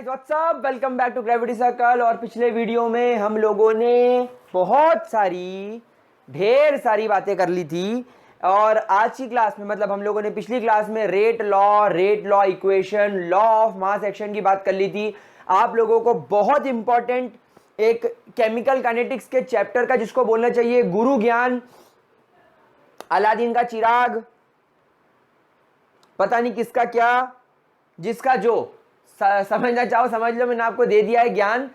Guys what's up, welcome back to gravity circle. और पिछले video में हम लोगों ने बहुत सारी ढेर सारी बातें कर ली थी। और आज की क्लास में मतलब हम लोगों ने पिछली क्लास में rate law equation, law of mass action की बात कर ली थी। आप लोगों को बहुत इंपॉर्टेंट एक केमिकल काइनेटिक्स के चैप्टर का, जिसको बोलना चाहिए गुरु ज्ञान, अलादीन का चिराग, पता नहीं किसका क्या, जिसका जो समझना चाहो समझ लो, मैंने आपको दे दिया है ज्ञान।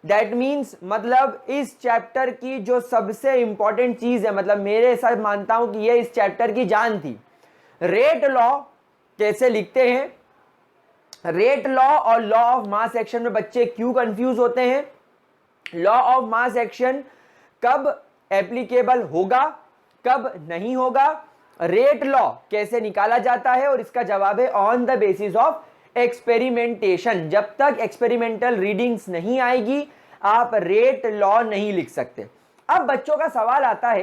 दैट मीन्स मतलब इस चैप्टर की जो सबसे इंपॉर्टेंट चीज है, मतलब मेरे साथ मानता हूं कि ये इस चैप्टर की जान थी। रेट लॉ कैसे लिखते हैं, रेट लॉ और लॉ ऑफ मास एक्शन में बच्चे क्यों कंफ्यूज होते हैं, लॉ ऑफ मास एक्शन कब एप्लीकेबल होगा कब नहीं होगा, रेट लॉ कैसे निकाला जाता है, और इसका जवाब है on the basis of experimentation. जब तक एक्सपेरिमेंटल रीडिंग्स नहीं आएगी आप रेट लॉ नहीं लिख सकते। अब बच्चों का सवाल आता है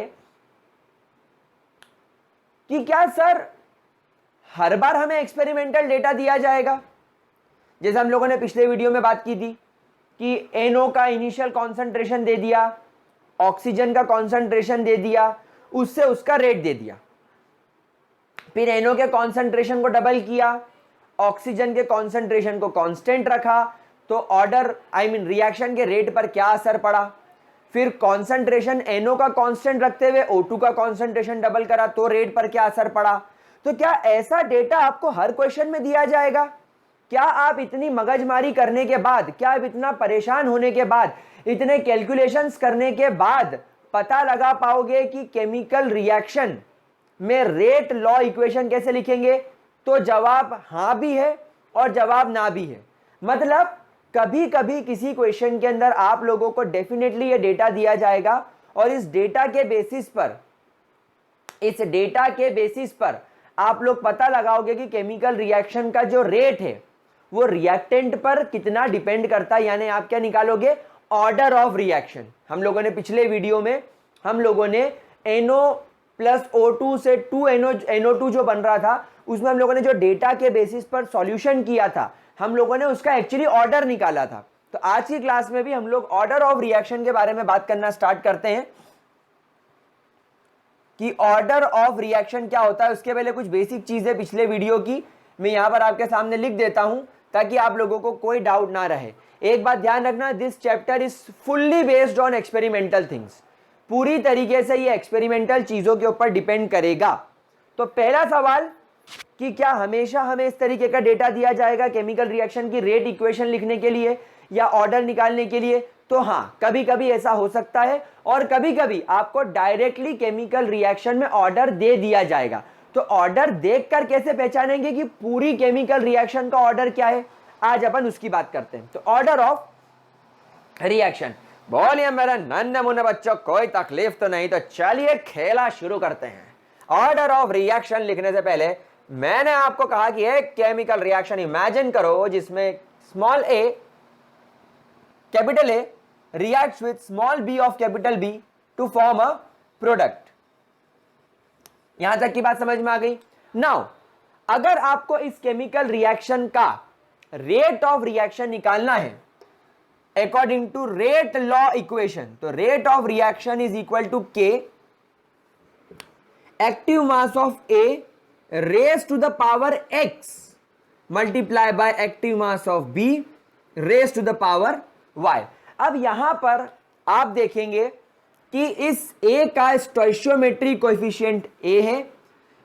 कि क्या सर हर बार हमें एक्सपेरिमेंटल डेटा दिया जाएगा? जैसे हम लोगों ने पिछले वीडियो में बात की थी कि NO का इनिशियल कॉन्सेंट्रेशन दे दिया, ऑक्सीजन का कॉन्सेंट्रेशन दे दिया, उससे उसका रेट दे दिया, फिर NO के कॉन्सेंट्रेशन को डबल किया, ऑक्सीजन के कॉन्सेंट्रेशन को कांस्टेंट रखा, तो ऑर्डर रिएक्शन के रेट पर क्या असर पड़ा। फिर कॉन्सेंट्रेशन NO का कांस्टेंट रखते हुए O2 का कॉन्सेंट्रेशन डबल करा, तो रेट पर क्या असर पड़ा। तो क्या ऐसा डेटा आपको हर क्वेश्चन में दिया जाएगा? क्या आप इतनी मगजमारी करने के बाद, क्या आप इतना परेशान होने के बाद, इतने कैलकुलेशंस करने के बाद पता लगा पाओगे कि केमिकल रिएक्शन में रेट लॉ इक्वेशन कैसे लिखेंगे? तो जवाब हाँ भी है और जवाब ना भी है। मतलब कभी कभी किसी क्वेश्चन के अंदर आप लोगों को डेफिनेटली ये डेटा दिया जाएगा, और इस डेटा के बेसिस पर आप लोग पता लगाओगे कि केमिकल रिएक्शन का जो रेट है वो रिएक्टेंट पर कितना डिपेंड करता है। यानी आप क्या निकालोगे? Order of reaction. हम लोगों ने पिछले वीडियो में हम लोगों ने NO प्लस O2 से 2NO2 जो बन रहा था, उसमें हम लोगों ने जो डेटा के बेसिस पर सॉल्यूशन किया था, हम लोगों ने उसका एक्चुअली ऑर्डर निकाला था। तो आज की क्लास में भी हम लोग ऑर्डर ऑफ रिएक्शन के बारे में बात करना स्टार्ट करते हैं कि ऑर्डर ऑफ रिएक्शन क्या होता है। उसके पहले कुछ बेसिक चीजें पिछले वीडियो की मैं यहां पर आपके सामने लिख देता हूं ताकि आप लोगों को कोई डाउट ना रहे। एक बात ध्यान रखना, this chapter is fully based on experimental things. पूरी तरीके से ये एक्सपेरिमेंटल चीजों के ऊपर डिपेंड करेगा। तो पहला सवाल कि क्या हमेशा हमें इस तरीके का डेटा दिया जाएगा केमिकल रिएक्शन की रेट इक्वेशन लिखने के लिए या ऑर्डर निकालने के लिए? तो हाँ, कभी कभी ऐसा हो सकता है, और कभी कभी आपको डायरेक्टली केमिकल रिएक्शन में ऑर्डर दे दिया जाएगा। तो ऑर्डर देखकर कैसे पहचानेंगे कि पूरी केमिकल रिएक्शन का ऑर्डर क्या है? आज अपन उसकी बात करते हैं। तो ऑर्डर ऑफ रिएक्शन, बोलिए मेरे नन्हे मुन्ने बच्चों, कोई तकलीफ तो नहीं? तो चलिए खेला शुरू करते हैं। ऑर्डर ऑफ रिएक्शन लिखने से पहले मैंने आपको कहा कि एक केमिकल रिएक्शन इमेजिन करो जिसमें small a capital A reacts with small b of capital B to form a product। यहां तक की बात समझ में आ गई? नाउ अगर आपको इस केमिकल रिएक्शन का रेट ऑफ रिएक्शन निकालना है according to rate law equation, तो rate of reaction is equal to K active mass of A raise to the power X multiply by active mass of B raise to the power Y। अब यहां पर आप देखेंगे कि इस A का stoichiometry coefficient A है,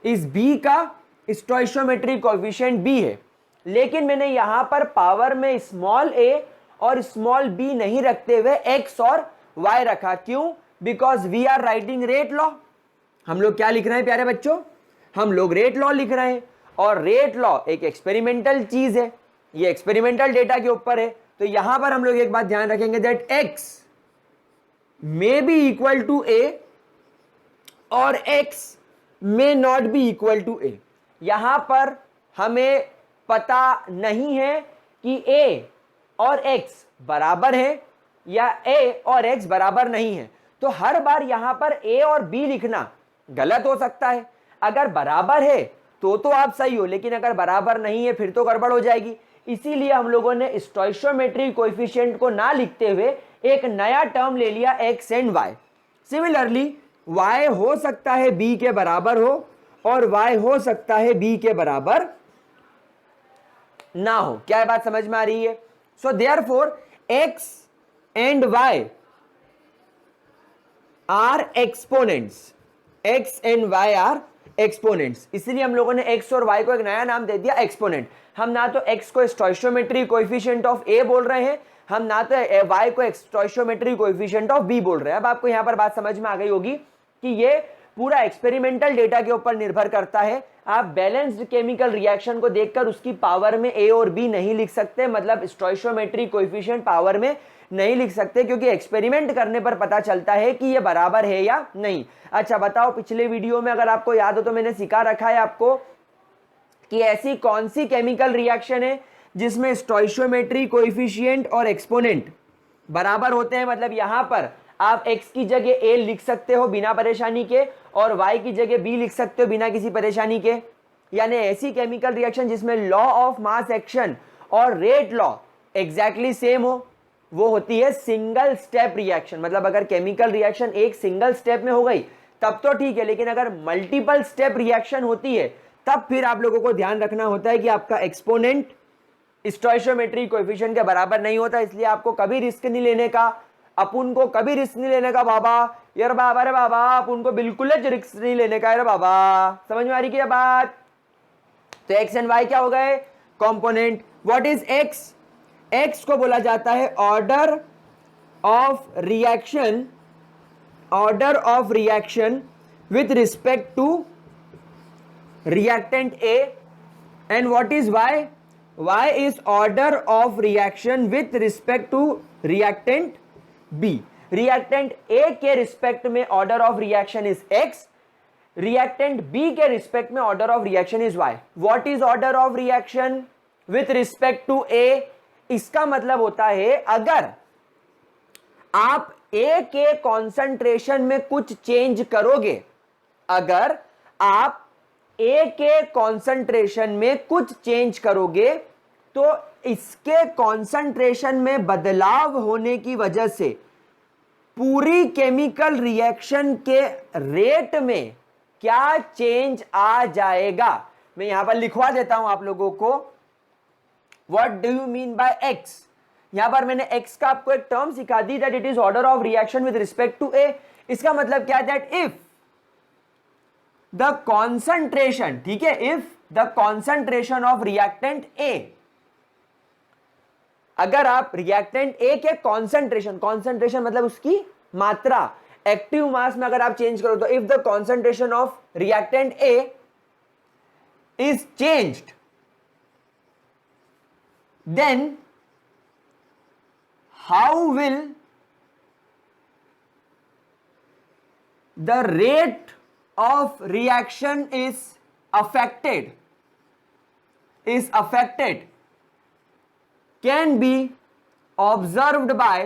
इस B का स्टोइशियोमेट्री कोएफिशिएंट B है, लेकिन मैंने यहां पर पावर में स्मॉल a और स्मॉल b नहीं रखते हुए x और y रखा। क्यों? Because we are writing rate law. हम लोग क्या लिख रहे हैं प्यारे बच्चों? हम लोग रेट लॉ लिख रहे हैं, और रेट लॉ एक एक्सपेरिमेंटल चीज है, ये एक्सपेरिमेंटल डेटा के ऊपर है। तो यहां पर हम लोग एक बात ध्यान रखेंगे, that x may be equal to a और x may not be equal to a। यहां पर हमें पता नहीं है कि a और x बराबर है या a और x बराबर नहीं है। तो हर बार यहां पर a और b लिखना गलत हो सकता है। अगर बराबर है तो आप सही हो, लेकिन अगर बराबर नहीं है फिर तो गड़बड़ हो जाएगी। इसीलिए हम लोगों ने स्टोइशियोमेट्रिक कोएफिशिएंट को ना लिखते हुए एक नया टर्म ले लिया x and y। Similarly y हो सकता है b के बराबर हो और y हो सकता है b के बराबर ना हो। क्या बात समझ में आ रही है? So therefore x and y are exponents, x and y are exponents, इसलिए हम लोगों ने x और y को एक नया नाम दे दिया एक्सपोनेंट। हम ना तो x को स्टोइशियोमेट्रिक कोएफिशिएंट ऑफ a बोल रहे हैं, हम ना तो y को स्टोइशियोमेट्रिक कोएफिशिएंट ऑफ b बोल रहे हैं। अब आपको यहां पर बात समझ में आ गई होगी कि ये पूरा एक्सपेरिमेंटल डेटा के ऊपर निर्भर करता है। आप बैलेंस्ड केमिकल रिएक्शन को देखकर उसकी पावर में a और b नहीं लिख सकते, मतलब स्टोइशियोमेट्रिक कोएफिशिएंट पावर में नहीं लिख सकते, क्योंकि एक्सपेरिमेंट करने पर पता चलता है कि ये बराबर है या नहीं। अच्छा बताओ, पिछले वीडियो में अगर आपको याद हो तो मैंने सिखा रखा है आपको कि ऐसी कौन सी केमिकल रिएक्शन है जिसमें स्टोइशियोमेट्रिक कोएफिशिएंट और एक्सपोनेंट बराबर होते हैं। मतलब यहां पर आप x की जगह a लिख सकते हो बिना परेशानी के और y की जगह b लिख सकते हो बिना किसी परेशानी के। यानी ऐसी केमिकल रिएक्शन जिसमें लॉ ऑफ मास एक्शन और रेट लॉ एग्जैक्टली सेम हो, वो होती है सिंगल स्टेप रिएक्शन। मतलब अगर केमिकल रिएक्शन एक सिंगल स्टेप में हो गई तब तो ठीक है, लेकिन अगर मल्टीपल स्टेप रिएक्शन होती है तब फिर आप लोगों को ध्यान रखना होता है कि आपका एक्सपोनेंट स्टोइशियोमेट्रिक कोएफिशिएंट के बराबर नहीं होता। इसलिए आपको कभी रिस्क नहीं लेने का, अपन को कभी रिस्क नहीं लेने का बाबा, यार बाबा रे बाबा, अपन को बिल्कुल रिस्क नहीं लेने का यार बाबा। समझ में आ रही क्या बात? तो एक्स एंड वाई क्या हो गए? Component. What is X? X को बोला जाता है order of reaction, order of reaction with respect to reactant A, and what is Y? Y is order of reaction with respect to reactant B. reactant A के respect में order of reaction is X, reactant B के respect में order of reaction is Y. What is order of reaction with respect to A? इसका मतलब होता है अगर आप A के कॉन्सेंट्रेशन में कुछ चेंज करोगे, अगर आप A के कॉन्सेंट्रेशन में कुछ चेंज करोगे तो इसके कॉन्सेंट्रेशन में बदलाव होने की वजह से पूरी केमिकल रिएक्शन के रेट में क्या चेंज आ जाएगा। मैं यहां पर लिखवा देता हूं आप लोगों को, what do you mean by X. यहां पर मैंने एक्स का आपको एक टर्म सिखा दी, that it is order of reaction with respect to A. इसका मतलब क्या है? दैट इफ द कॉन्सेंट्रेशन, ठीक है, if the concentration of reactant ए, अगर आप रिएक्टेंट ए के कॉन्सेंट्रेशन, कॉन्सेंट्रेशन मतलब उसकी मात्रा, एक्टिव मास में अगर आप चेंज करो तो if the concentration of reactant A is changed, then how will the rate of reaction is affected, can be observed by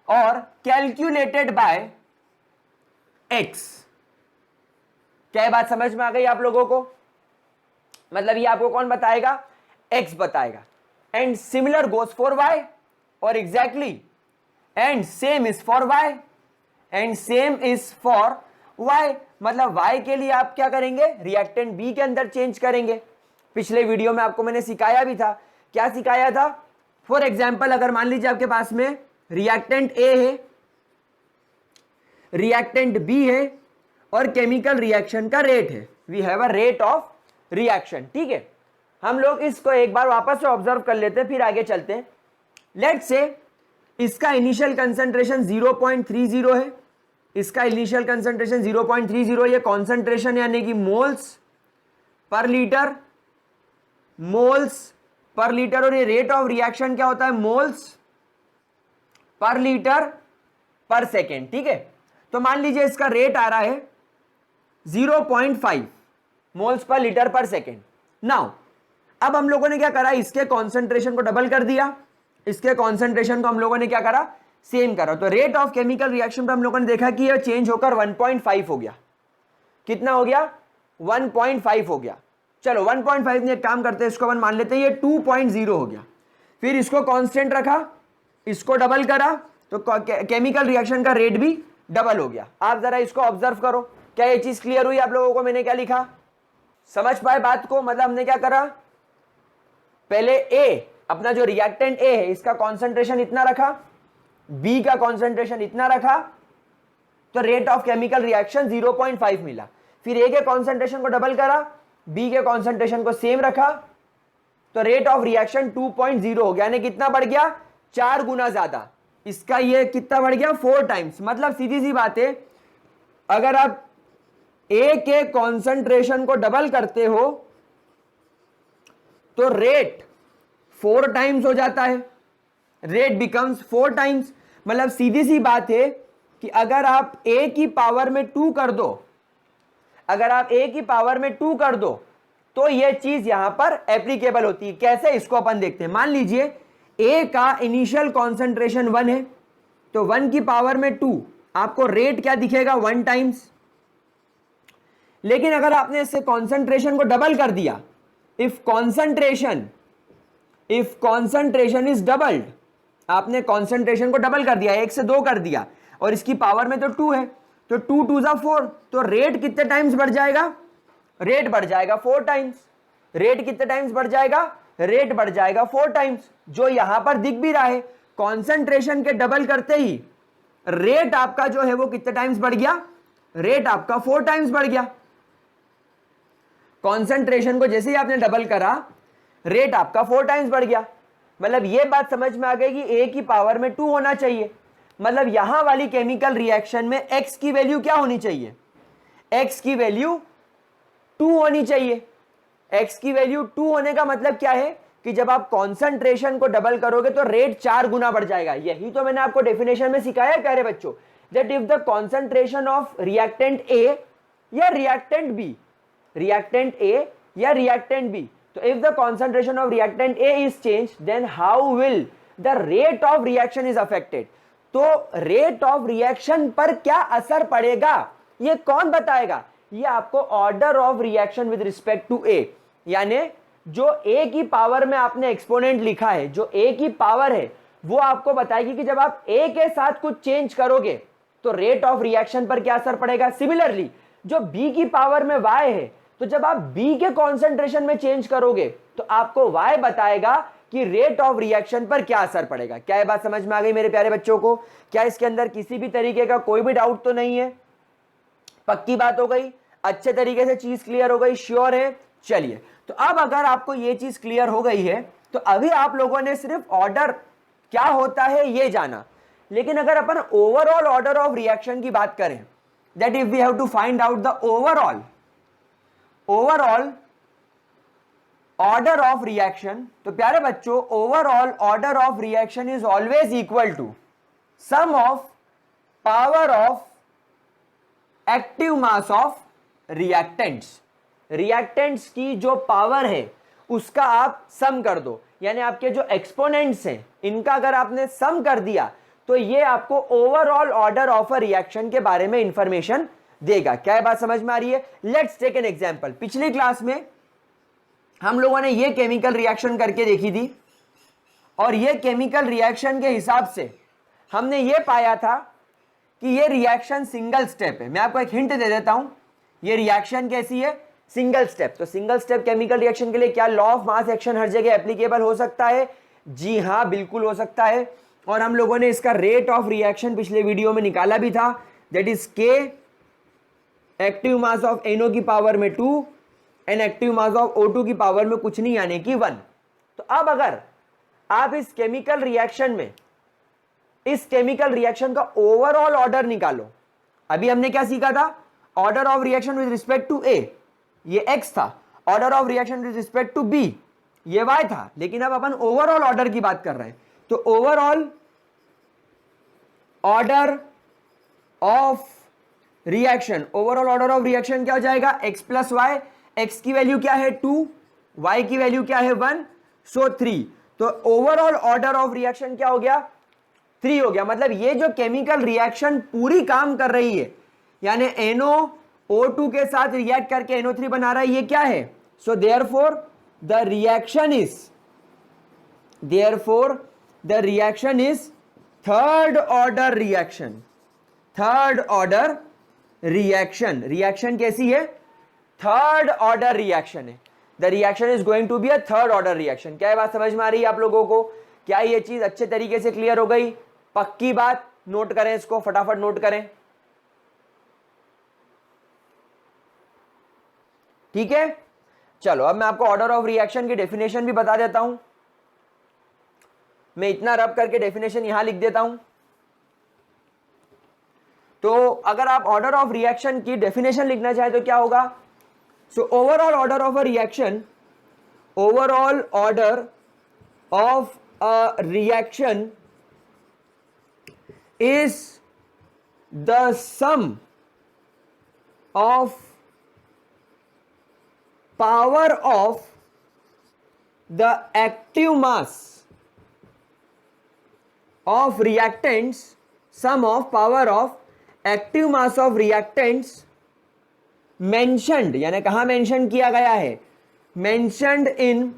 or calculated by x। क्या बात समझ में आ गई आप लोगों को? मतलब ये आपको कौन बताएगा? x बताएगा। And similar goes for y, और exactly and same is for y, and same is for y। मतलब y के लिए आप क्या करेंगे? रिएक्टेंट B के अंदर चेंज करेंगे। पिछले वीडियो में आपको मैंने सिखाया भी था। क्या सिखाया था? फॉर एग्जांपल अगर मान लीजिए आपके पास में रिएक्टेंट A है, रिएक्टेंट B है और केमिकल रिएक्शन का रेट है, we have a rate of reaction. ठीक है, हम लोग इसको एक बार वापस से ऑब्जर्व कर लेते हैं, फिर आगे चलते हैं। लेट्स से इसका इनिशियल कंसंट्रेशन 0.30 है, इसका इनिशियल कंसंट्रेशन 0.30, ये कॉन्सेंट्रेशन यानी कि moles per litre, moles per litre, और ये रेट ऑफ रिएक्शन क्या होता है? मोल्स पर लीटर पर सेकेंड। ठीक है, तो मान लीजिए इसका रेट आ रहा है 0.5 मोल्स पर लीटर पर सेकेंड। नाउ अब हम लोगों ने क्या करा? इसके कॉन्सेंट्रेशन को डबल कर दिया, इसके कॉन्सेंट्रेशन को हम लोगों ने क्या करा? सेम करा। तो रेट ऑफ केमिकल रिएक्शन पे हम लोगों ने देखा कि यह चेंज होकर 1.5 हो गया। कितना हो गया? 1.5 हो गया। चलो 1.5 ने एक काम करते हैं, इसको अपन मान लेते हैं ये 2.0 हो गया। फिर इसको कांस्टेंट रखा, इसको डबल करा, तो केमिकल रिएक्शन का रेट भी डबल हो गया। आप जरा इसको ऑब्जर्व करो, क्या ये चीज क्लियर हुई आप लोगों को? मैंने क्या लिखा, समझ पाए बात को? मतलब हमने क्या करा, पहले ए, अपना जो रिएक्टेंट ए है इसका कॉन्सेंट्रेशन इतना रखा, बी का कॉन्सेंट्रेशन इतना रखा, तो रेट ऑफ केमिकल रिएक्शन 0.5 मिला। फिर ए के कॉन्सेंट्रेशन को डबल करा, बी के कॉन्सेंट्रेशन को सेम रखा, तो रेट ऑफ रिएक्शन 2.0 हो गया। यानी कितना बढ़ गया, 4 गुना ज्यादा। इसका ये कितना बढ़ गया, 4 टाइम्स। मतलब सीधी सी बात है, अगर आप ए के कॉन्सेंट्रेशन को डबल करते हो तो रेट 4 टाइम्स हो जाता है, रेट बिकम्स 4 टाइम्स। मतलब सीधी सी बात है कि अगर आप ए की पावर में 2 कर दो, अगर आप ए की पावर में 2 कर दो तो यह चीज यहां पर एप्लीकेबल होती है। कैसे, इसको अपन देखते हैं। मान लीजिए ए का इनिशियल कॉन्सेंट्रेशन 1 है, तो 1 की पावर में 2, आपको रेट क्या दिखेगा, 1 टाइम्स। लेकिन अगर आपने इससे कॉन्सेंट्रेशन को डबल कर दिया, इफ कॉन्सेंट्रेशन इज डबल्ड, आपने कॉन्सेंट्रेशन को डबल कर दिया, 1 से 2 कर दिया, और इसकी पावर में तो 2 है, तो 2 2 जा 4, तो रेट कितने टाइम्स बढ़ जाएगा, रेट बढ़ जाएगा 4 टाइम्स। रेट कितने टाइम्स बढ़ जाएगा, रेट बढ़ जाएगा 4 टाइम्स। जो यहां पर दिख भी रहा है, कॉन्सेंट्रेशन के डबल करते ही रेट आपका जो है वो कितने टाइम्स बढ़ गया, रेट आपका 4 टाइम्स बढ़ गया। कॉन्सेंट्रेशन को जैसे ही आपने डबल करा, रेट आपका 4 टाइम्स बढ़ गया। मतलब यह बात समझ में आ गई कि ए की पावर में 2 होना चाहिए। मतलब यहां वाली केमिकल रिएक्शन में एक्स की वैल्यू क्या होनी चाहिए, एक्स की वैल्यू 2 होनी चाहिए। एक्स की वैल्यू 2 होने का मतलब क्या है कि जब आप कॉन्सेंट्रेशन को डबल करोगे तो रेट 4 गुना बढ़ जाएगा। यही तो मैंने आपको डेफिनेशन में सिखाया है प्यारे बच्चों, that if the concentration of reactant A या रिएक्टेंट बी, रिएक्टेंट ए या रिएक्टेंट बी, तो if the concentration of reactant A is change, then how will the rate of reaction is affected. तो rate of reaction पर क्या असर पड़ेगा ये कौन बताएगा, ये आपको order of reaction with respect to A, यानी जो ए की पावर में आपने एक्सपोनेंट लिखा है, जो ए की पावर है वो आपको बताएगी कि जब आप ए के साथ कुछ चेंज करोगे तो रेट ऑफ रिएक्शन पर क्या असर पड़ेगा। सिमिलरली जो बी की पावर में y है, तो जब आप बी के कॉन्सेंट्रेशन में चेंज करोगे तो आपको y बताएगा कि रेट ऑफ रिएक्शन पर क्या असर पड़ेगा। क्या ये बात समझ में आ गई मेरे प्यारे बच्चों को? क्या इसके अंदर किसी भी तरीके का कोई भी डाउट तो नहीं है? पक्की बात हो गई, अच्छे तरीके से चीज क्लियर हो गई, श्योर है? चलिए, तो अब अगर आपको ये चीज क्लियर हो गई है तो अभी आप लोगों ने सिर्फ ऑर्डर क्या होता है ये जाना। लेकिन अगर अपन ओवरऑल ऑर्डर ऑफ रिएक्शन की बात करें, that if we have to find out the overall order of reaction, तो प्यारे बच्चों overall order of reaction is always equal to sum of power of active mass of reactants. Reactants की जो power है उसका आप सम कर दो, यानी आपके जो एक्सपोनेंट्स हैं इनका अगर आपने सम कर दिया तो ये आपको overall order of a reaction के बारे में इंफॉर्मेशन देगा। क्या बात समझ में आ रही है? Let's take an example. पिछली क्लास में हम लोगों ने ये केमिकल रिएक्शन करके देखी थी, और ये केमिकल रिएक्शन के हिसाब से हमने ये पाया था कि ये रिएक्शन सिंगल स्टेप है। मैं आपको एक हिंट दे देता हूं, ये रिएक्शन कैसी है, सिंगल स्टेप। तो सिंगल स्टेप केमिकल रिएक्शन के लिए क्या लॉ ऑफ मास एक्शन हर जगह एप्लीकेबल हो सकता है? जी हां, बिल्कुल हो सकता है। और हम लोगों ने इसका रेट ऑफ रिएक्शन पिछले वीडियो में निकाला भी था, दैट इज के एक्टिव मास ऑफ NO की पावर में 2 and active mass of O2 की पावर में कुछ नहीं यानी कि 1। तो अब अगर आप इस केमिकल रिएक्शन में इस केमिकल रिएक्शन का ओवरऑल ऑर्डर निकालो, अभी हमने क्या सीखा था, order of reaction with respect to A ये x था, order of reaction with respect to B ये y था, लेकिन अब अपन ओवरऑल ऑर्डर की बात कर रहे हैं। तो overall order of reaction, overall order of reaction क्या हो जाएगा, x प्लस वाई। x की वैल्यू क्या है 2, y की वैल्यू क्या है 1, सो 3। तो ओवरऑल ऑर्डर ऑफ रिएक्शन क्या हो गया, 3 हो गया। मतलब ये जो केमिकल रिएक्शन पूरी काम कर रही है, यानी NO O2 के साथ रिएक्ट करके NO3 बना रहा है, ये क्या है? So therefore the reaction is third order reaction. Third order reaction, reaction कैसी है? थर्ड ऑर्डर रिएक्शन है। The reaction is going to be a third order reaction. क्या ये बात समझ में आ रही है आप लोगों को? क्या ये चीज अच्छे तरीके से क्लियर हो गई? पक्की बात, नोट करें इसको, फटाफट नोट करें। ठीक है, चलो अब मैं आपको ऑर्डर ऑफ रिएक्शन की डेफिनेशन भी बता देता हूं। मैं इतना रब करके डेफिनेशन यहां लिख देता हूं। तो अगर आप ऑर्डर ऑफ रिएक्शन की डेफिनेशन लिखना चाहे तो क्या होगा? So overall order of a reaction, overall order of a reaction is the sum of power of the active mass of reactants, sum of power of active mass of reactants mentioned, यानी कहां mention किया गया है? mentioned in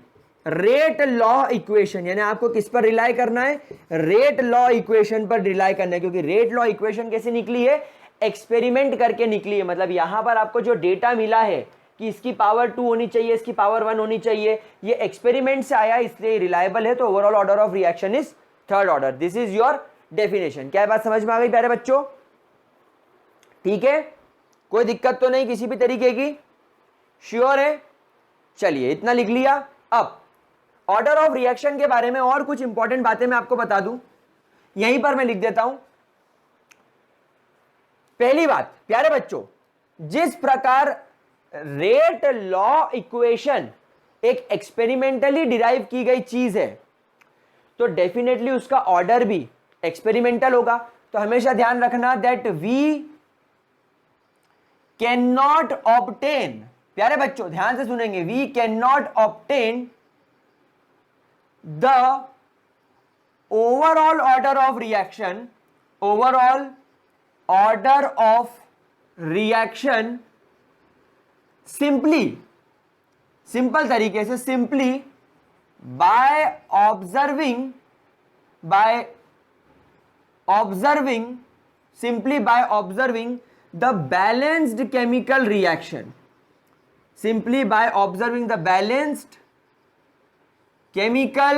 rate law equation. यानी आपको किस पर rely करना है? रेट लॉ इक्वेशन पर रिलाई करना है, क्योंकि रेट लॉ इक्वेशन कैसे निकली है? एक्सपेरिमेंट करके निकली है। मतलब यहां पर आपको जो डेटा मिला है कि इसकी पावर 2 होनी चाहिए, इसकी पावर 1 होनी चाहिए, ये एक्सपेरिमेंट से आया, इसलिए रिलायबल है। तो overall order of reaction is third order. This is your definition. क्या बात समझ में आ गई प्यारे बच्चों? ठीक है, कोई दिक्कत तो नहीं किसी भी तरीके की? श्योर है? चलिए इतना लिख लिया। अब ऑर्डर ऑफ रिएक्शन के बारे में और कुछ इंपॉर्टेंट बातें मैं आपको बता दूं, यहीं पर मैं लिख देता हूं। पहली बात प्यारे बच्चों, जिस प्रकार रेट लॉ इक्वेशन एक एक्सपेरिमेंटली डिराइव की गई चीज है, तो डेफिनेटली उसका ऑर्डर भी एक्सपेरिमेंटल होगा। तो हमेशा ध्यान रखना that we can not obtain, प्यारे बच्चों ध्यान से सुनेंगे, we can not obtain the overall order of reaction, overall order of reaction simply, simple तरीके से simply by observing, simply by observing the balanced chemical reaction, simply by observing the balanced chemical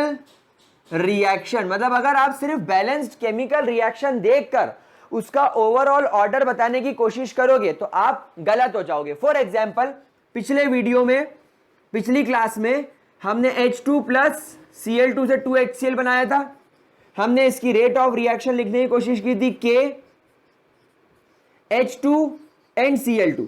reaction. मतलब अगर आप सिर्फ balanced chemical reaction देखकर उसका overall order बताने की कोशिश करोगे तो आप गलत हो जाओगे। फॉर एग्जांपल पिछले वीडियो में, पिछली क्लास में हमने H2 प्लस Cl2 से 2HCl बनाया था। हमने इसकी रेट ऑफ रिएक्शन लिखने की कोशिश की थी K H2 एंड Cl2।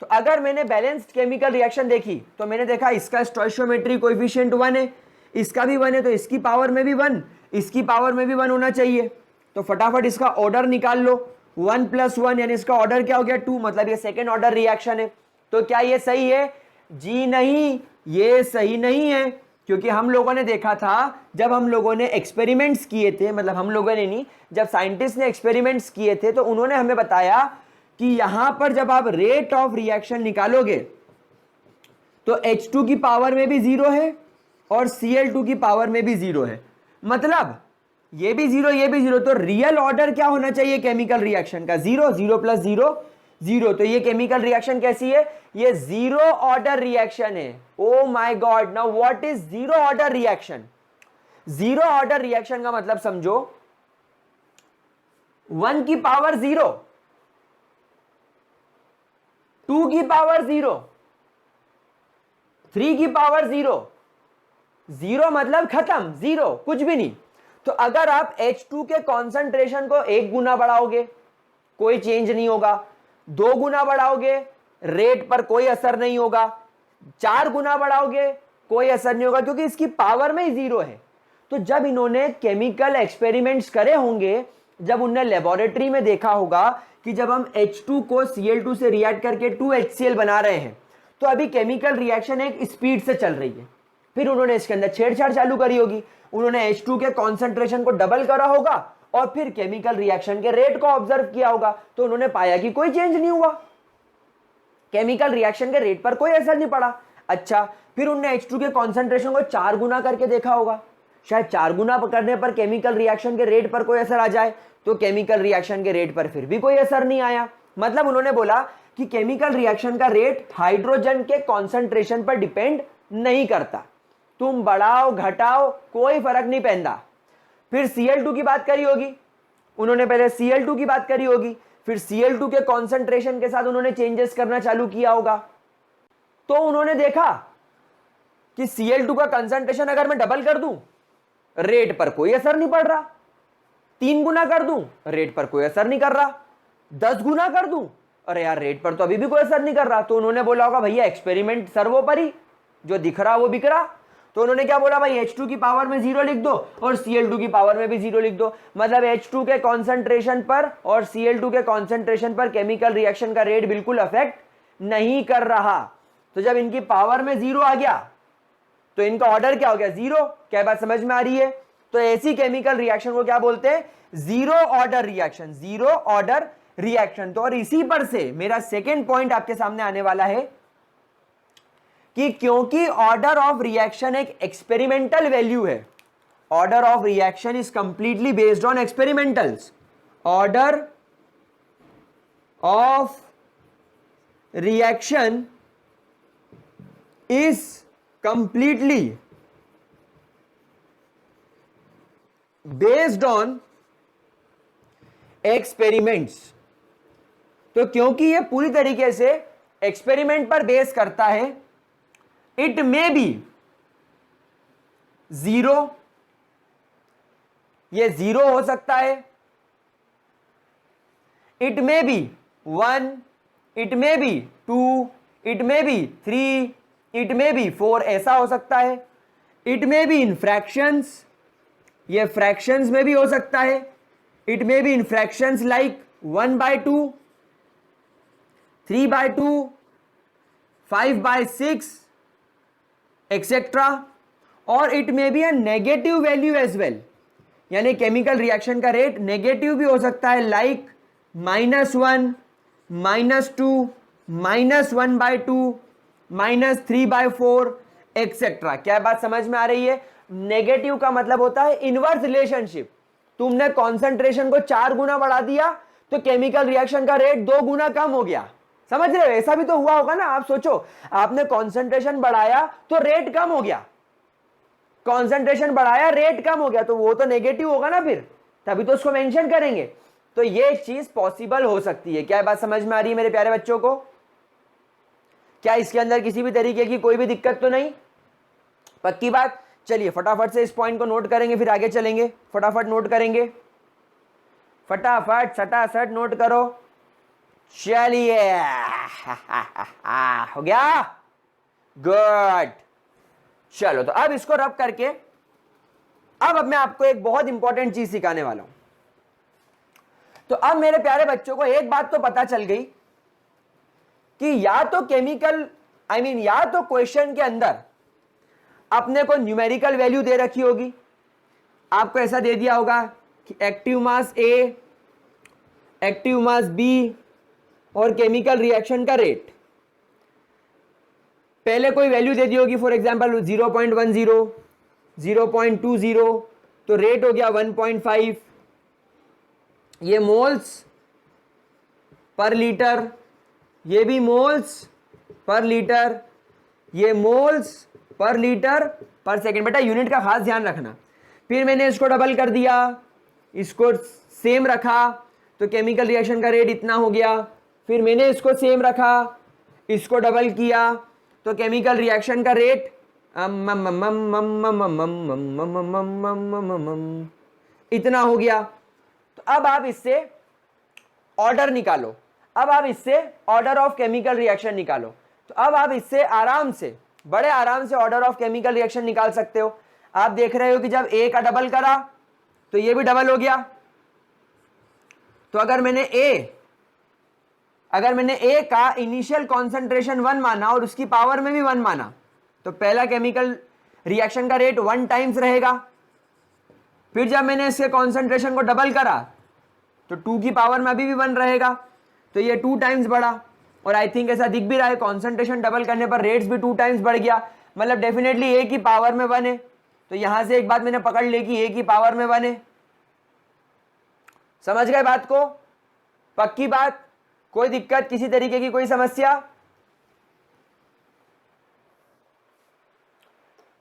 तो अगर मैंने बैलेंस्ड केमिकल रिएक्शन देखी तो मैंने देखा इसका स्टोइचियोमेट्री कोएफिशिएंट 1 है, इसका भी 1 है, तो इसकी पावर में भी 1, इसकी पावर में भी 1 होना चाहिए। तो फटाफट इसका ऑर्डर निकाल लो, 1 + 1 यानी इसका ऑर्डर क्या हो गया? 2, मतलब ये सेकेंड ऑर्डर रिएक्शन है। तो क्या ये सही है? जी नहीं, ये सही नहीं है, क्योंकि हम लोगों ने देखा था जब हम लोगों ने एक्सपेरिमेंट्स किए थे, मतलब हम लोगों ने नहीं, जब साइंटिस्ट ने एक्सपेरिमेंट्स किए थे तो उन्होंने हमें बताया कि यहां पर जब आप रेट ऑफ रिएक्शन निकालोगे तो H2 की पावर में भी 0 है और Cl2 की पावर में भी 0 है, मतलब ये भी 0, ये भी 0। तो रियल ऑर्डर क्या होना चाहिए केमिकल रिएक्शन का? 0, 0 + 0 0। तो ये केमिकल रिएक्शन कैसी है? ये 0 ऑर्डर रिएक्शन है। Oh my God, now what is 0 order reaction? 0 order reaction का मतलब समझो 1 की पावर 0, 2 की पावर 0, 3 की पावर 0, 0 मतलब खत्म, 0 कुछ भी नहीं। तो अगर आप H2 के कॉन्सेंट्रेशन को 1 गुना बढ़ाओगे कोई चेंज नहीं होगा, 2 गुना बढ़ाओगे रेट पर कोई असर नहीं होगा, 4 गुना बढ़ाओगे कोई असर नहीं होगा, क्योंकि इसकी पावर में ही 0 है। तो जब इन्होंने केमिकल एक्सपेरिमेंट्स करे होंगे, जब उन्होंने लेबोरेटरी में देखा होगा कि जब हम H2 को Cl2 से रिएक्ट करके 2HCl बना रहे हैं तो अभी केमिकल रिएक्शन एक स्पीड से चल रही है, फिर उन्होंने इसके अंदर छेड़छाड़ चालू करी होगी, उन्होंने H2 के कॉन्सेंट्रेशन को डबल करा होगा और फिर केमिकल रिएक्शन के रेट को ऑब्जर्व किया होगा, तो उन्होंने पाया कि कोई चेंज नहीं हुआ। केमिकल रिएक्शन के रेट पर कोई असर नहीं पड़ा। अच्छा, फिर उनने H2 के कॉन्सेंट्रेशन को 4 गुना करके देखा होगा, शायद 4 गुना करने पर केमिकल रिएक्शन के रेट पर कोई असर आ जाए, तो केमिकल रिएक्शन के रेट पर फिर भी कोई असर नहीं आया। मतलब उन्होंने बोला कि केमिकल रिएक्शन का रेट हाइड्रोजन के कॉन्सेंट्रेशन पर डिपेंड नहीं करता, तुम बढ़ाओ घटाओ कोई फर्क नहीं पड़ता। फिर Cl2 की बात करी होगी उन्होंने, पहले Cl2 की बात करी होगी, फिर Cl2 के कॉन्सेंट्रेशन के साथ उन्होंने चेंजेस करना चालू किया होगा, तो उन्होंने देखा कि Cl2 का कंसंट्रेशन अगर मैं डबल कर दूं रेट पर कोई असर नहीं पड़ रहा, 3 गुना कर दूं रेट पर कोई असर नहीं कर रहा, 10 गुना कर दूं अरे यार रेट पर तो अभी भी कोई असर नहीं कर रहा। तो उन्होंने बोला होगा भैया एक्सपेरिमेंट सर्वोपरि, जो दिख रहा वो बिक रहा। तो उन्होंने क्या बोला भाई H2 की पावर में 0 लिख दो और Cl2 की पावर में भी 0 लिख दो, मतलब H2 के कॉन्सेंट्रेशन पर और Cl2 के कॉन्सेंट्रेशन पर केमिकल रिएक्शन का रेट बिल्कुल अफेक्ट नहीं कर रहा। तो जब इनकी पावर में 0 आ गया तो इनका ऑर्डर क्या हो गया, 0। क्या बात समझ में आ रही है? तो ऐसी केमिकल रिएक्शन को क्या बोलते हैं, zero order reaction, zero order reaction. तो और इसी पर से मेरा सेकेंड पॉइंट आपके सामने आने वाला है कि क्योंकि ऑर्डर ऑफ रिएक्शन एक एक्सपेरिमेंटल वैल्यू है, order of reaction is completely based on experimentals, order of reaction is completely based on experiments. तो क्योंकि ये पूरी तरीके से एक्सपेरिमेंट पर बेस करता है, इट मे बी 0, ये 0 हो सकता है, it may be 1, it may be 2, it may be 3, it may be 4, ऐसा हो सकता है। It may be in fractions, ये फ्रैक्शंस में भी हो सकता है। It may be in fractions like 1/2, 3/2, 5/6 etcetera. और it may be a negative value as well, यानी केमिकल रिएक्शन का रेट नेगेटिव भी हो सकता है, लाइक -1, -2, -1/2, -3/4 एक्सेट्रा। क्या बात समझ में आ रही है? नेगेटिव का मतलब होता है इनवर्स रिलेशनशिप, तुमने कॉन्सेंट्रेशन को 4 गुना बढ़ा दिया तो केमिकल रिएक्शन का रेट 2 गुना कम हो गया। समझ रहे हो? ऐसा भी तो हुआ होगा ना। आप सोचो, आपने कॉन्सेंट्रेशन बढ़ाया तो रेट कम हो गया, कॉन्सेंट्रेशन बढ़ाया रेट कम हो गया, तो वो तो नेगेटिव होगा ना, फिर तभी तो उसको मेंशन करेंगे। तो ये चीज पॉसिबल हो सकती है। क्या बात समझ में आ रही है मेरे प्यारे बच्चों को? क्या इसके अंदर किसी भी तरीके की कोई भी दिक्कत तो नहीं? पक्की बात। चलिए फटाफट से इस पॉइंट को नोट करेंगे, फिर आगे चलेंगे। फटाफट नोट करेंगे, फटाफट सटासट नोट करो। चलिए हो गया, गुड। चलो तो अब इसको रब करके अब मैं आपको एक बहुत इंपॉर्टेंट चीज सिखाने वाला हूं। तो अब मेरे प्यारे बच्चों को एक बात तो पता चल गई कि या तो केमिकल या तो क्वेश्चन के अंदर अपने को न्यूमेरिकल वैल्यू दे रखी होगी, आपको ऐसा दे दिया होगा कि active mass A, active mass be और केमिकल रिएक्शन का रेट, पहले कोई वैल्यू दे दी होगी, फॉर एग्जांपल 0.10, 0.20, तो रेट हो गया 1.5, ये मोल्स पर लीटर, ये भी मोल्स पर लीटर, ये मोल्स पर लीटर पर सेकेंड। बेटा यूनिट का खास ध्यान रखना। फिर मैंने इसको डबल कर दिया, इसको सेम रखा तो केमिकल रिएक्शन का रेट इतना हो गया। फिर मैंने इसको सेम रखा, इसको डबल किया तो केमिकल रिएक्शन का रेट इतना हो गया। तो अब आप इससे ऑर्डर निकालो, अब आप इससे ऑर्डर ऑफ केमिकल रिएक्शन निकालो। तो अब आप इससे आराम से, बड़े आराम से ऑर्डर ऑफ केमिकल रिएक्शन निकाल सकते हो। आप देख रहे हो कि जब ए का डबल करा तो ये भी डबल हो गया। तो अगर मैंने ए का इनिशियल कॉन्सेंट्रेशन 1 माना और उसकी पावर में भी 1 माना, तो पहला केमिकल रिएक्शन का रेट 1 टाइम्स रहेगा। फिर जब मैंने इसके कॉन्सेंट्रेशन को डबल करा तो 2 की पावर में अभी भी 1 रहेगा, तो ये 2 टाइम्स बढ़ा। और आई थिंक ऐसा दिख भी रहा है, कॉन्सेंट्रेशन डबल करने पर रेट्स भी 2 टाइम्स बढ़ गया, मतलब डेफिनेटली ए की पावर में 1 है। तो यहां से एक बात मैंने पकड़ ली कि ए की पावर में 1 है। समझ गए बात को? पक्की बात? कोई दिक्कत, किसी तरीके की कोई समस्या?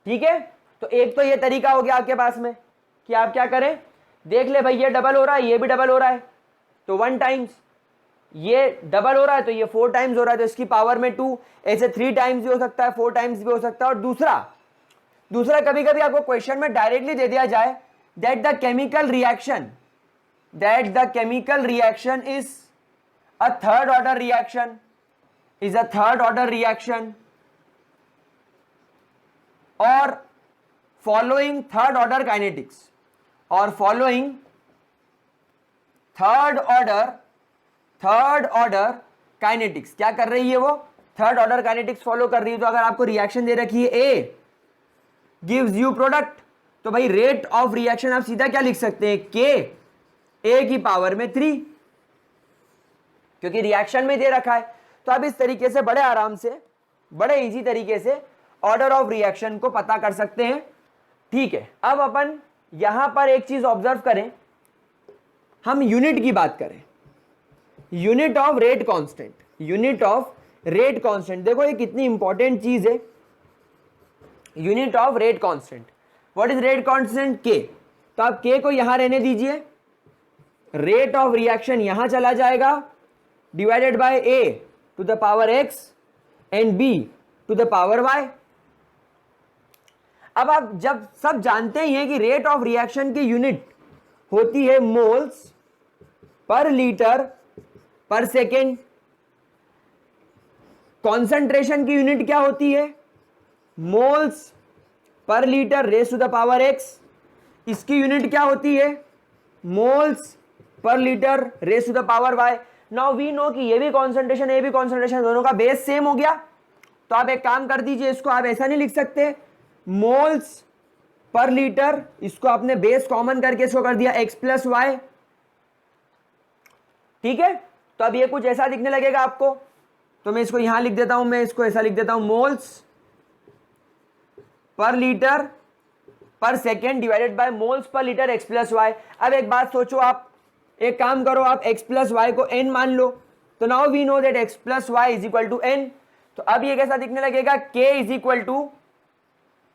ठीक है, तो एक तो ये तरीका हो गया आपके पास में कि आप क्या करें, देख ले भाई ये डबल हो रहा है, ये भी डबल हो रहा है, तो 1 टाइम्स, ये डबल हो रहा है तो ये 4 टाइम्स हो रहा है, तो इसकी पावर में 2, ऐसे 3 टाइम्स भी हो सकता है, 4 टाइम्स भी हो सकता है। और दूसरा कभी कभी आपको क्वेश्चन में डायरेक्टली दे दिया जाए that the chemical reaction is a third order reaction और फॉलोइंग थर्ड ऑर्डर काइनेटिक्स, और फॉलोइंग थर्ड ऑर्डर काइनेटिक्स। क्या कर रही है वो? थर्ड ऑर्डर काइनेटिक्स फॉलो कर रही है। तो अगर आपको रिएक्शन दे रखी है ए गिव्स यू प्रोडक्ट, तो भाई रेट ऑफ रिएक्शन आप सीधा क्या लिख सकते हैं, के ए की पावर में 3, क्योंकि रिएक्शन में दे रखा है। तो आप इस तरीके से बड़े आराम से, बड़े इजी तरीके से ऑर्डर ऑफ रिएक्शन को पता कर सकते हैं। ठीक है, अब अपन यहां पर एक चीज ऑब्जर्व करें, हम यूनिट की बात करें, यूनिट ऑफ रेट कांस्टेंट। देखो ये कितनी इंपॉर्टेंट चीज है, unit of rate constant. What is rate constant? के। तो आप के को यहां रहने दीजिए, रेट ऑफ रिएक्शन यहां चला जाएगा, divided by A to the power X and B to the power Y. अब आप जब सब जानते ही हैं कि रेट ऑफ रिएक्शन की यूनिट होती है मोल्स पर लीटर पर सेकेंड, कॉन्सेंट्रेशन की यूनिट क्या होती है, मोल्स पर litre raise to the power X, इसकी यूनिट क्या होती है, मोल्स पर litre raise to the power Y. Now we know कि ये भी कॉन्सेंट्रेशन, ये भी कॉन्सेंट्रेशन, दोनों का बेस सेम हो गया। तो आप एक काम कर दीजिए, इसको आप ऐसा नहीं लिख सकते मोल्स पर लीटर, इसको आपने बेस कॉमन करके इसको कर दिया x प्लस वाई। ठीक है, तो अब ये कुछ ऐसा दिखने लगेगा आपको, तो मैं इसको यहां लिख देता हूं, मैं इसको ऐसा लिख देता हूं, मोल्स पर लीटर पर सेकेंड डिवाइडेड बाय मोल्स पर लीटर x प्लस वाई। अब एक बात सोचो, आप एक काम करो, आप x प्लस वाई को n मान लो, तो now we know that x plus y is equal to n। तो अब ये कैसा दिखने लगेगा, k is equal to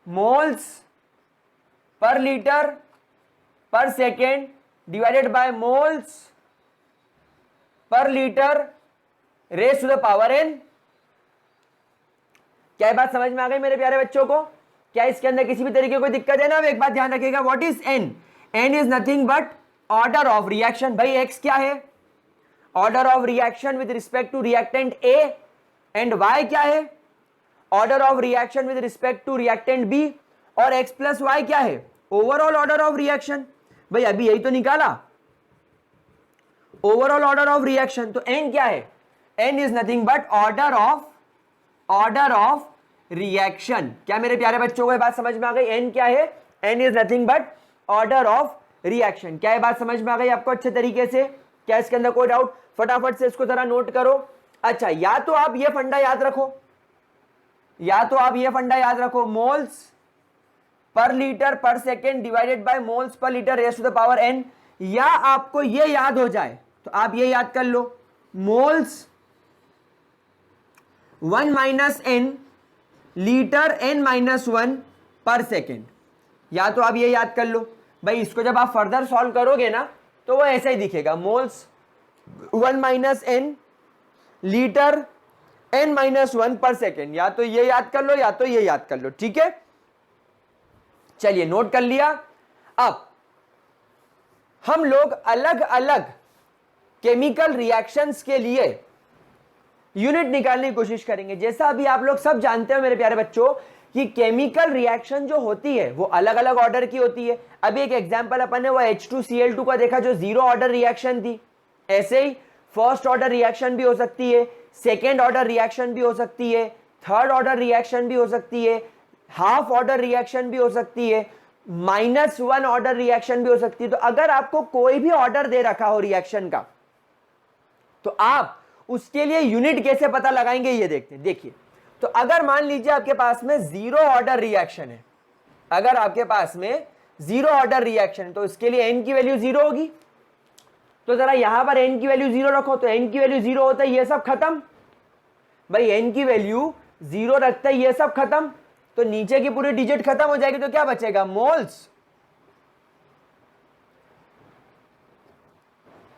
moles पर लीटर पर सेकेंड डिवाइडेड बाय मोल्स पर litre raise to the power n। क्या बात समझ में आ गई मेरे प्यारे बच्चों को? क्या इसके अंदर किसी भी तरीके की कोई दिक्कत है ना? अब एक बात ध्यान रखिएगा, what is n? n is nothing but order of reaction. भाई x क्या है? Order of reaction with respect to reactant a, and y क्या है? Order of reaction with respect to reactant b, और x प्लस वाई क्या है? Overall order of reaction. भाई अभी यही तो निकाला, ओवरऑल ऑर्डर ऑफ रिएक्शन। तो n क्या है? n is nothing but order of reaction. क्या मेरे प्यारे बच्चों को ये बात समझ में आ गई? n क्या है? n is nothing but order of reaction. क्या ये बात समझ में आ गई आपको अच्छे तरीके से? क्या इसके अंदर कोई डाउट? फटाफट से इसको जरा नोट करो। अच्छा, या तो आप ये फंडा याद रखो, मोल्स पर लीटर पर सेकेंड डिवाइडेड बाय मोल्स पर litre raise to the power n, या आपको ये याद हो जाए तो आप ये याद कर लो, moles 1 minus n litre n minus 1 per second. या तो आप ये याद कर लो। भाई इसको जब आप फर्दर सॉल्व करोगे ना तो वो ऐसा ही दिखेगा, moles 1 minus n litre n minus 1 per second. या तो ये याद कर लो या तो ये याद कर लो। ठीक है, चलिए नोट कर लिया। अब हम लोग अलग अलग केमिकल रिएक्शंस के लिए यूनिट निकालने की कोशिश करेंगे। जैसा अभी आप लोग सब जानते हो मेरे प्यारे बच्चों कि केमिकल रिएक्शन जो होती है वो अलग अलग ऑर्डर की होती है। अभी एक एग्जांपल अपन ने वो H2Cl2 का देखा जो 0 ऑर्डर रिएक्शन थी। ऐसे ही फर्स्ट ऑर्डर रिएक्शन भी हो सकती है, सेकेंड ऑर्डर रिएक्शन भी हो सकती है, थर्ड ऑर्डर रिएक्शन भी हो सकती है, हाफ ऑर्डर रिएक्शन भी हो सकती है, -1 ऑर्डर रिएक्शन भी हो सकती है। तो अगर आपको कोई भी ऑर्डर दे रखा हो रिएक्शन का तो आप उसके लिए यूनिट कैसे पता लगाएंगे ये देखते हैं। देखिए, तो अगर मान लीजिए आपके पास में जीरो ऑर्डर रिएक्शन है, अगर आपके पास में जीरो ऑर्डर रिएक्शन, तो इसके लिए n की वैल्यू जीरो होगी। तो जरा यहां पर n की वैल्यू जीरो रखो, तो n की वैल्यू जीरो होता है ये सब खत्म भाई, n की वैल्यू जीरो रखता है ये सब खत्म, तो नीचे की पूरी डिजिट खत्म हो जाएगी, तो क्या बचेगा? मोल्स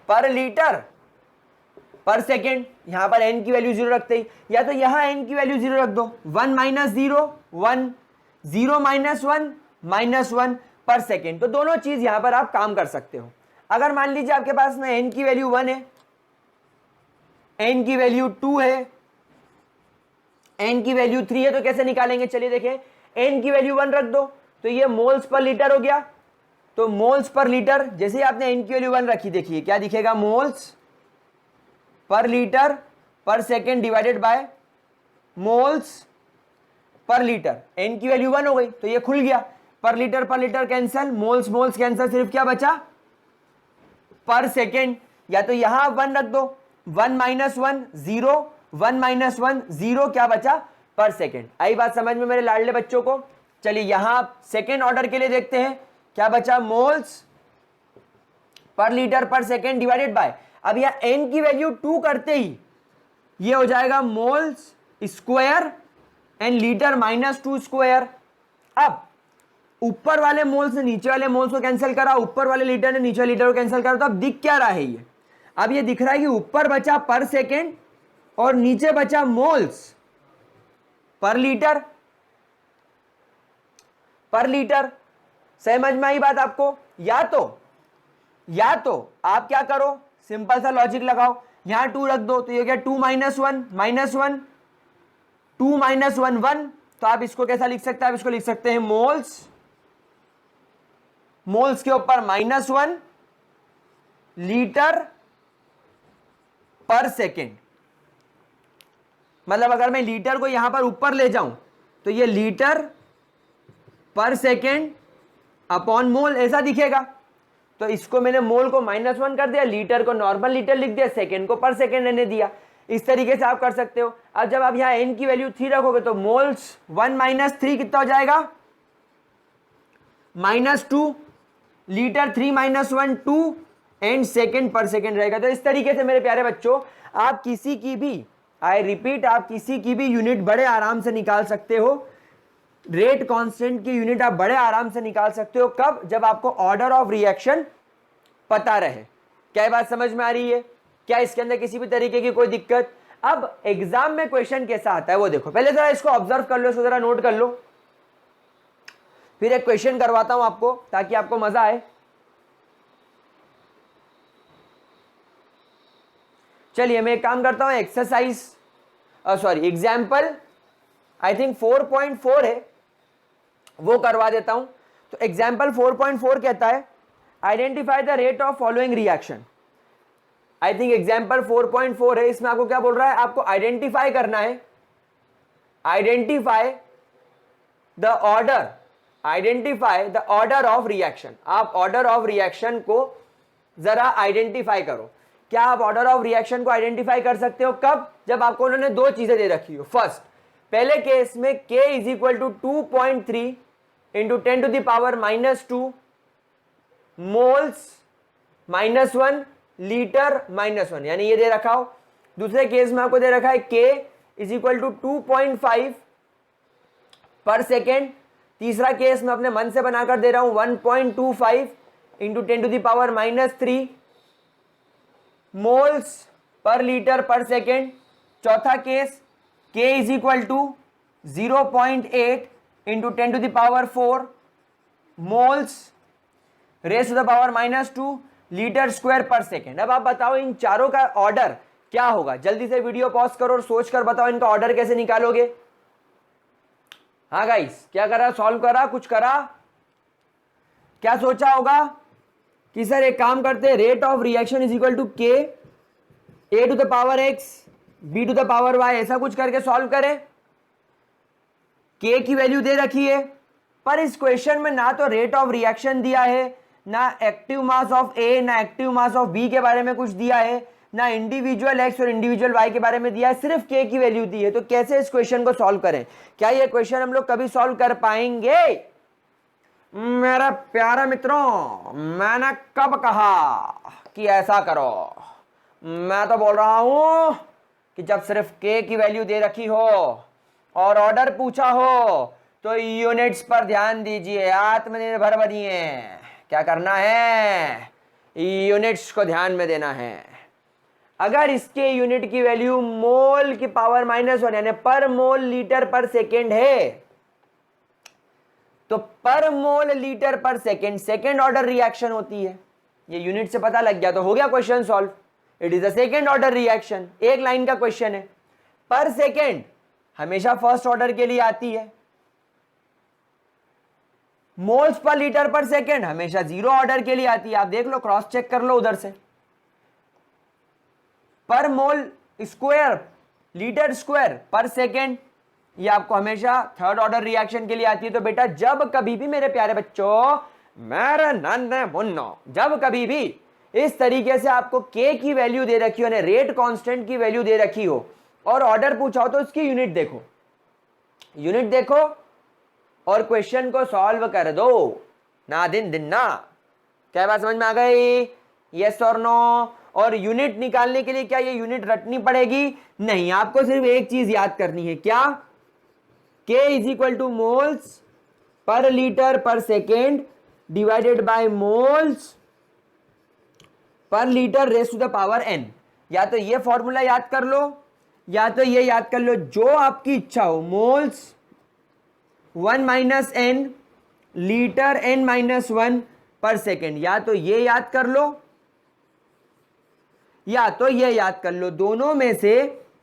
पर लीटर पर सेकेंड। यहां पर n की वैल्यू जीरो रखते ही, या तो यहां n की वैल्यू जीरो रख दो, 1 minus zero 1, 0 minus 1 minus 1 per second. तो दोनों चीज यहां पर आप काम कर सकते हो। अगर मान लीजिए आपके पास में n की वैल्यू 1 है, n की वैल्यू 2 है, n की वैल्यू 3 है, तो कैसे निकालेंगे? चलिए देखें, n की वैल्यू 1 रख दो, तो ये मोल्स पर लीटर हो गया। तो मोल्स पर लीटर, जैसे ही आपने n की वैल्यू 1 रखी, देखिए क्या दिखेगा? मोल्स पर लीटर पर सेकेंड डिवाइडेड बाय मोल्स पर लीटर। n की वैल्यू 1 हो गई, तो ये खुल गया, पर litre cancel, moles moles cancel, सिर्फ क्या बचा? पर सेकेंड। या तो यहां 1 रख दो, 1 माइनस 1 0, 1 माइनस 1 0, क्या बचा? पर सेकेंड। आई बात समझ में मेरे लाडले बच्चों को? चलिए यहां सेकेंड ऑर्डर के लिए देखते हैं, क्या बचा? मोल्स पर लीटर पर सेकेंड डिवाइडेड बाय, अब यहां n की वैल्यू 2 करते ही ये हो जाएगा moles square and litre minus 2 square. अब ऊपर वाले मोल्स ने नीचे वाले मोल्स को कैंसिल करा, ऊपर वाले लीटर ने नीचे वाले लीटर को कैंसिल करा, तो अब दिख क्या रहा है ये? अब ये दिख रहा है कि ऊपर बचा पर सेकेंड और नीचे बचा मोल्स पर लीटर पर लीटर। समझ में आई बात आपको? या तो आप क्या करो, सिंपल सा लॉजिक लगाओ, यहां 2 रख दो, तो ये क्या? 2 माइनस 1 माइनस 1, 2 माइनस 1 1, तो आप इसको कैसा लिख सकते हैं? आप इसको लिख सकते हैं मोल्स के ऊपर -1 लीटर पर सेकेंड। मतलब अगर मैं लीटर को यहां पर ऊपर ले जाऊं, तो ये लीटर पर सेकेंड अपॉन मोल ऐसा दिखेगा। तो इसको मैंने मोल को -1 कर दिया, लीटर को नॉर्मल लीटर लिख दिया, सेकेंड को पर सेकेंड रहने दिया। इस तरीके से आप कर सकते हो। अब जब आप यहां n की वैल्यू 3 रखोगे, तो मोल्स 1 माइनस 3 कितना हो जाएगा? -2, लीटर 3 माइनस 1 2 एंड सेकेंड पर सेकेंड रहेगा। तो इस तरीके से मेरे प्यारे बच्चों, आप किसी की भी, आई रिपीट, आप किसी की भी यूनिट बड़े आराम से निकाल सकते हो। रेट कांस्टेंट की यूनिट आप बड़े आराम से निकाल सकते हो। कब? जब आपको ऑर्डर ऑफ रिएक्शन पता रहे। क्या ये बात समझ में आ रही है? क्या इसके अंदर किसी भी तरीके की कोई दिक्कत? अब एग्जाम में क्वेश्चन कैसा आता है वो देखो। पहले जरा इसको ऑब्जर्व कर लो, इसको जरा नोट कर लो, फिर एक क्वेश्चन करवाता हूं आपको ताकि आपको मजा आए। चलिए मैं एक काम करता हूं, एक्सरसाइज एग्जाम्पल आई थिंक 4.4 है, वो करवा देता हूं। तो एग्जाम्पल 4.4 कहता है identify the rate of following reaction. I think example 4.4 है, इसमें आपको क्या बोल रहा है? आपको आइडेंटिफाई करना है, identify the order of reaction. आप ऑर्डर ऑफ रिएक्शन को जरा आइडेंटिफाई करो। क्या आप ऑर्डर ऑफ रिएक्शन को आइडेंटिफाई कर सकते हो? कब? जब आपको उन्होंने दो चीजें दे रखी हो। फर्स्ट, पहले केस में k is equal to 2.3 into 10 to the power -2 moles -1 litre -1, यानी ये दे रखा हो। दूसरे केस में आपको दे रखा है k इज इक्वल टू 2.5 पर सेकेंड। तीसरा केस में अपने मन से बनाकर दे रहा हूं 1.25 into 10 to the power -3 moles पर लीटर पर सेकेंड। चौथा case k is equal to 0.8 into 10 to the power 4 moles raise to the power -2 litre square पर सेकेंड। अब आप बताओ इन चारों का ऑर्डर क्या होगा? जल्दी से वीडियो पॉज करो और सोच कर बताओ इनका ऑर्डर कैसे निकालोगे। हाँ गाइस, क्या करा? सॉल्व करा? कुछ करा? क्या सोचा होगा कि सर एक काम करते हैं, rate of reaction is equal to k a to the power x b to the power y, ऐसा कुछ करके सॉल्व करें। k की वैल्यू दे रखी है, पर इस क्वेश्चन में ना तो रेट ऑफ रिएक्शन दिया है, ना एक्टिव मास ऑफ A, ना एक्टिव मास ऑफ B के बारे में कुछ दिया है, ना इंडिविजुअल एक्स और इंडिविजुअल वाई के बारे में दिया है, सिर्फ के की वैल्यू दी है। तो कैसे इस क्वेश्चन को सॉल्व करें? क्या ये क्वेश्चन हम लोग कभी सॉल्व कर पाएंगे? मेरे प्यारे मित्रों, मैंने कब कहा कि ऐसा करो? मैं तो बोल रहा हूं कि जब सिर्फ के की वैल्यू दे रखी हो और ऑर्डर पूछा हो तो यूनिट्स पर ध्यान दीजिए, आत्मनिर्भर बनिए। क्या करना है? यूनिट्स को ध्यान में देना है। अगर इसके यूनिट की वैल्यू मोल की पावर -1 यानी पर मोल लीटर पर सेकेंड है, तो पर मोल लीटर पर सेकेंड सेकेंड ऑर्डर रिएक्शन होती है। ये यूनिट से पता लग गया तो हो गया question solve. It is a second order reaction, एक लाइन का क्वेश्चन है। पर सेकेंड हमेशा फर्स्ट ऑर्डर के लिए आती है। मोल्स पर लीटर पर सेकेंड हमेशा जीरो ऑर्डर के लिए आती है। आप देख लो, क्रॉस चेक कर लो उधर से। पर मोल स्क्वायर लीटर स्क्वायर पर सेकेंड, ये आपको हमेशा थर्ड ऑर्डर रिएक्शन के लिए आती है। तो बेटा जब कभी भी मेरे प्यारे बच्चों, मेरे नन्हे मुन्नो, जब कभी भी इस तरीके से आपको के की वैल्यू दे रखी हो, रेट कांस्टेंट की वैल्यू दे रखी हो और ऑर्डर पूछा हो, तो इसकी यूनिट देखो, यूनिट देखो और क्वेश्चन को सॉल्व कर दो। ना दिन दिन ना। क्या बात समझ में आ गई? यस और नो। और यूनिट निकालने के लिए क्या ये यूनिट रटनी पड़ेगी? नहीं, आपको सिर्फ एक चीज याद करनी है। क्या? K is equal to moles पर लीटर पर सेकेंड डिवाइडेड बाय मोल्स पर litre raise to the power n। या तो ये फॉर्मूला याद कर लो या तो ये याद कर लो, जो आपकी इच्छा हो। मोल्स 1 - n लीटर n-1 पर सेकेंड, या तो ये याद कर लो या तो ये याद कर लो। दोनों में से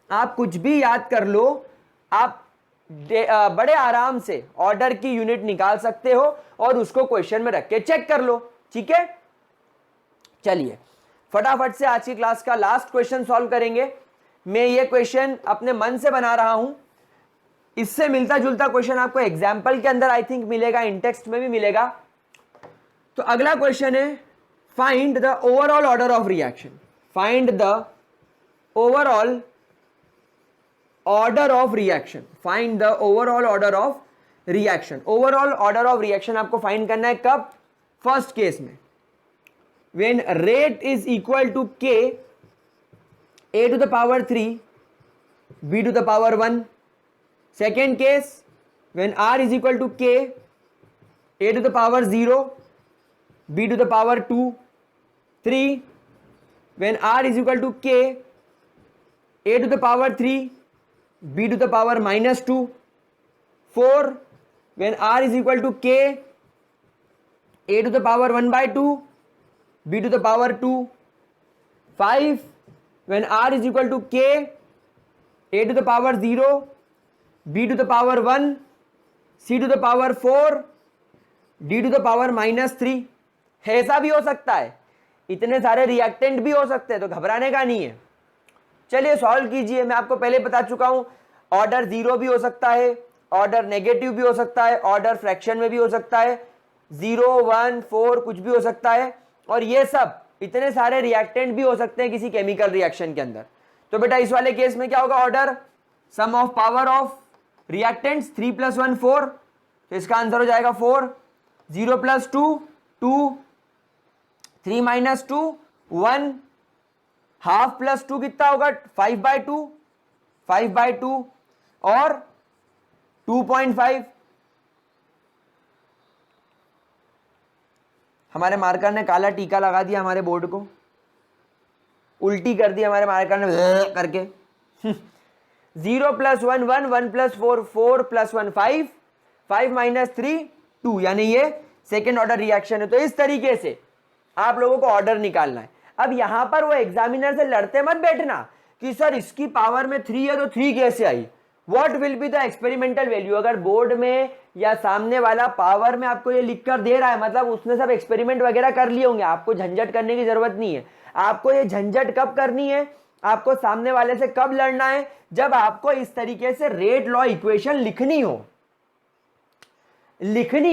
आप कुछ भी याद कर लो, आप बड़े आराम से ऑर्डर की यूनिट निकाल सकते हो और उसको क्वेश्चन में रख के चेक कर लो। ठीक है, चलिए फटाफट से आज की क्लास का लास्ट क्वेश्चन सॉल्व करेंगे। मैं ये क्वेश्चन अपने मन से बना रहा हूं। इससे मिलता जुलता क्वेश्चन आपको एग्जाम्पल के अंदर आई थिंक मिलेगा, इन टेक्स्ट में भी मिलेगा। तो अगला क्वेश्चन है, find the overall order of reaction. Find the overall order of reaction. Find the overall order of reaction. Overall order of reaction आपको फाइंड करना है कब? फर्स्ट केस में, when rate is equal to k, a to the power 3 b to the power 1. Second case, when r is equal to k, a to the power 0 b to the power 2. 3, when r is equal to k, a to the power 3 b to the power -2. 4, when r is equal to k, a to the power 1/2 b to the power 2. 5, when r is equal to k, a to the power 0 b to the power 1 c to the power 4 d to the power -3. ऐसा भी हो सकता है, इतने सारे reactant भी हो सकते हैं, तो घबराने का नहीं है। चलिए सॉल्व कीजिए। मैं आपको पहले बता चुका हूं, ऑर्डर 0 भी हो सकता है, ऑर्डर नेगेटिव भी हो सकता है, ऑर्डर फ्रैक्शन में भी हो सकता है, 0, 1, 4 कुछ भी हो सकता है। और ये सब इतने सारे रिएक्टेंट भी हो सकते हैं किसी केमिकल रिएक्शन के अंदर। तो बेटा इस वाले केस में क्या होगा? Order sum of power of reactants 3 + 1 4, तो इसका आंसर हो जाएगा 4। 0 + 2 2, 3 - 2 1, हाफ + 2 कितना होगा? 5/2 5/2 और 2.5। हमारे मार्कर ने काला टीका लगा दिया हमारे बोर्ड को, उल्टी कर दी हमारे मार्कर ने करके। 0 + 1 1, 1 + 4 4 + 1 5, 5 - 3 2, यानी ये सेकेंड ऑर्डर रिएक्शन है। तो इस तरीके से आप लोगों को ऑर्डर निकालना है। अब यहां पर वो एग्जामिनर से लड़ते मत बैठना कि सर इसकी पावर में 3 है तो 3 कैसे आई, what will be the experimental value. अगर बोर्ड में या सामने वाला पावर में आपको ये लिख कर दे रहा है, मतलब उसने सब एक्सपेरिमेंट वगैरह कर लिए होंगे, आपको झंझट करने की जरूरत नहीं है। आपको ये झंझट कब करनी है, आपको सामने वाले से कब लड़ना है? जब आपको इस तरीके से रेट लॉ इक्वेशन लिखनी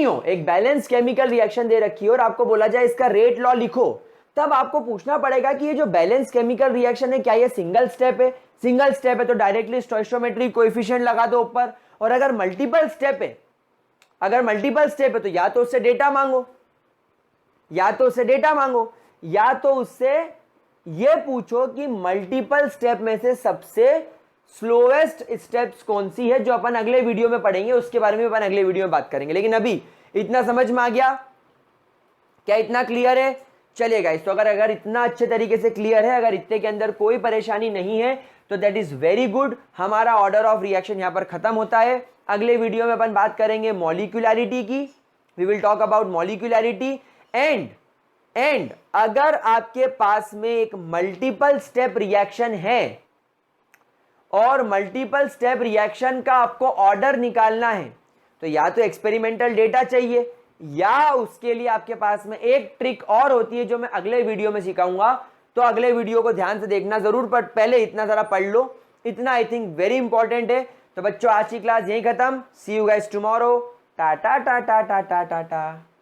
हो। एक बैलेंस केमिकल रिएक्शन दे रखी हो और आपको बोला जाए इसका रेट लॉ लिखो, तब आपको पूछना पड़ेगा कि ये जो बैलेंस केमिकल रिएक्शन है क्या ये सिंगल स्टेप है? सिंगल स्टेप है तो डायरेक्टली स्टोइचियोमेट्रिक कोएफिशिएंट लगा दो ऊपर, और अगर मल्टीपल स्टेप है, तो या तो उससे डेटा मांगो, या तो उससे ये पूछो कि मल्टीपल स्टेप में से सबसे स्लोएस्ट स्टेप्स कौन सी है, जो अपन अगले वीडियो में पढ़ेंगे, उसके बारे में अपन अगले वीडियो में बात करेंगे। लेकिन अभी इतना समझ में आ गया? क्या इतना क्लियर है? चलिए गाइस, तो अगर इतना अच्छे तरीके से क्लियर है, अगर इतने के अंदर कोई परेशानी नहीं है तो दैट इज वेरी गुड। हमारा ऑर्डर ऑफ रिएक्शन यहां पर खत्म होता है। अगले वीडियो में अपन बात करेंगे मॉलिक्यूलैरिटी की। We will talk about molecularity and अगर आपके पास में एक मल्टीपल स्टेप रिएक्शन है और मल्टीपल स्टेप रिएक्शन का आपको ऑर्डर निकालना है, तो या तो एक्सपेरिमेंटल डेटा चाहिए, या उसके लिए आपके पास में एक ट्रिक और होती है जो मैं अगले वीडियो में सिखाऊंगा। तो अगले वीडियो को ध्यान से देखना जरूर, पर पहले इतना जरा पढ़ लो, इतना आई थिंक वेरी इंपॉर्टेंट है। तो बच्चों, आज की क्लास यहीं खत्म। See you guys tomorrow. Tata tata tata Tata.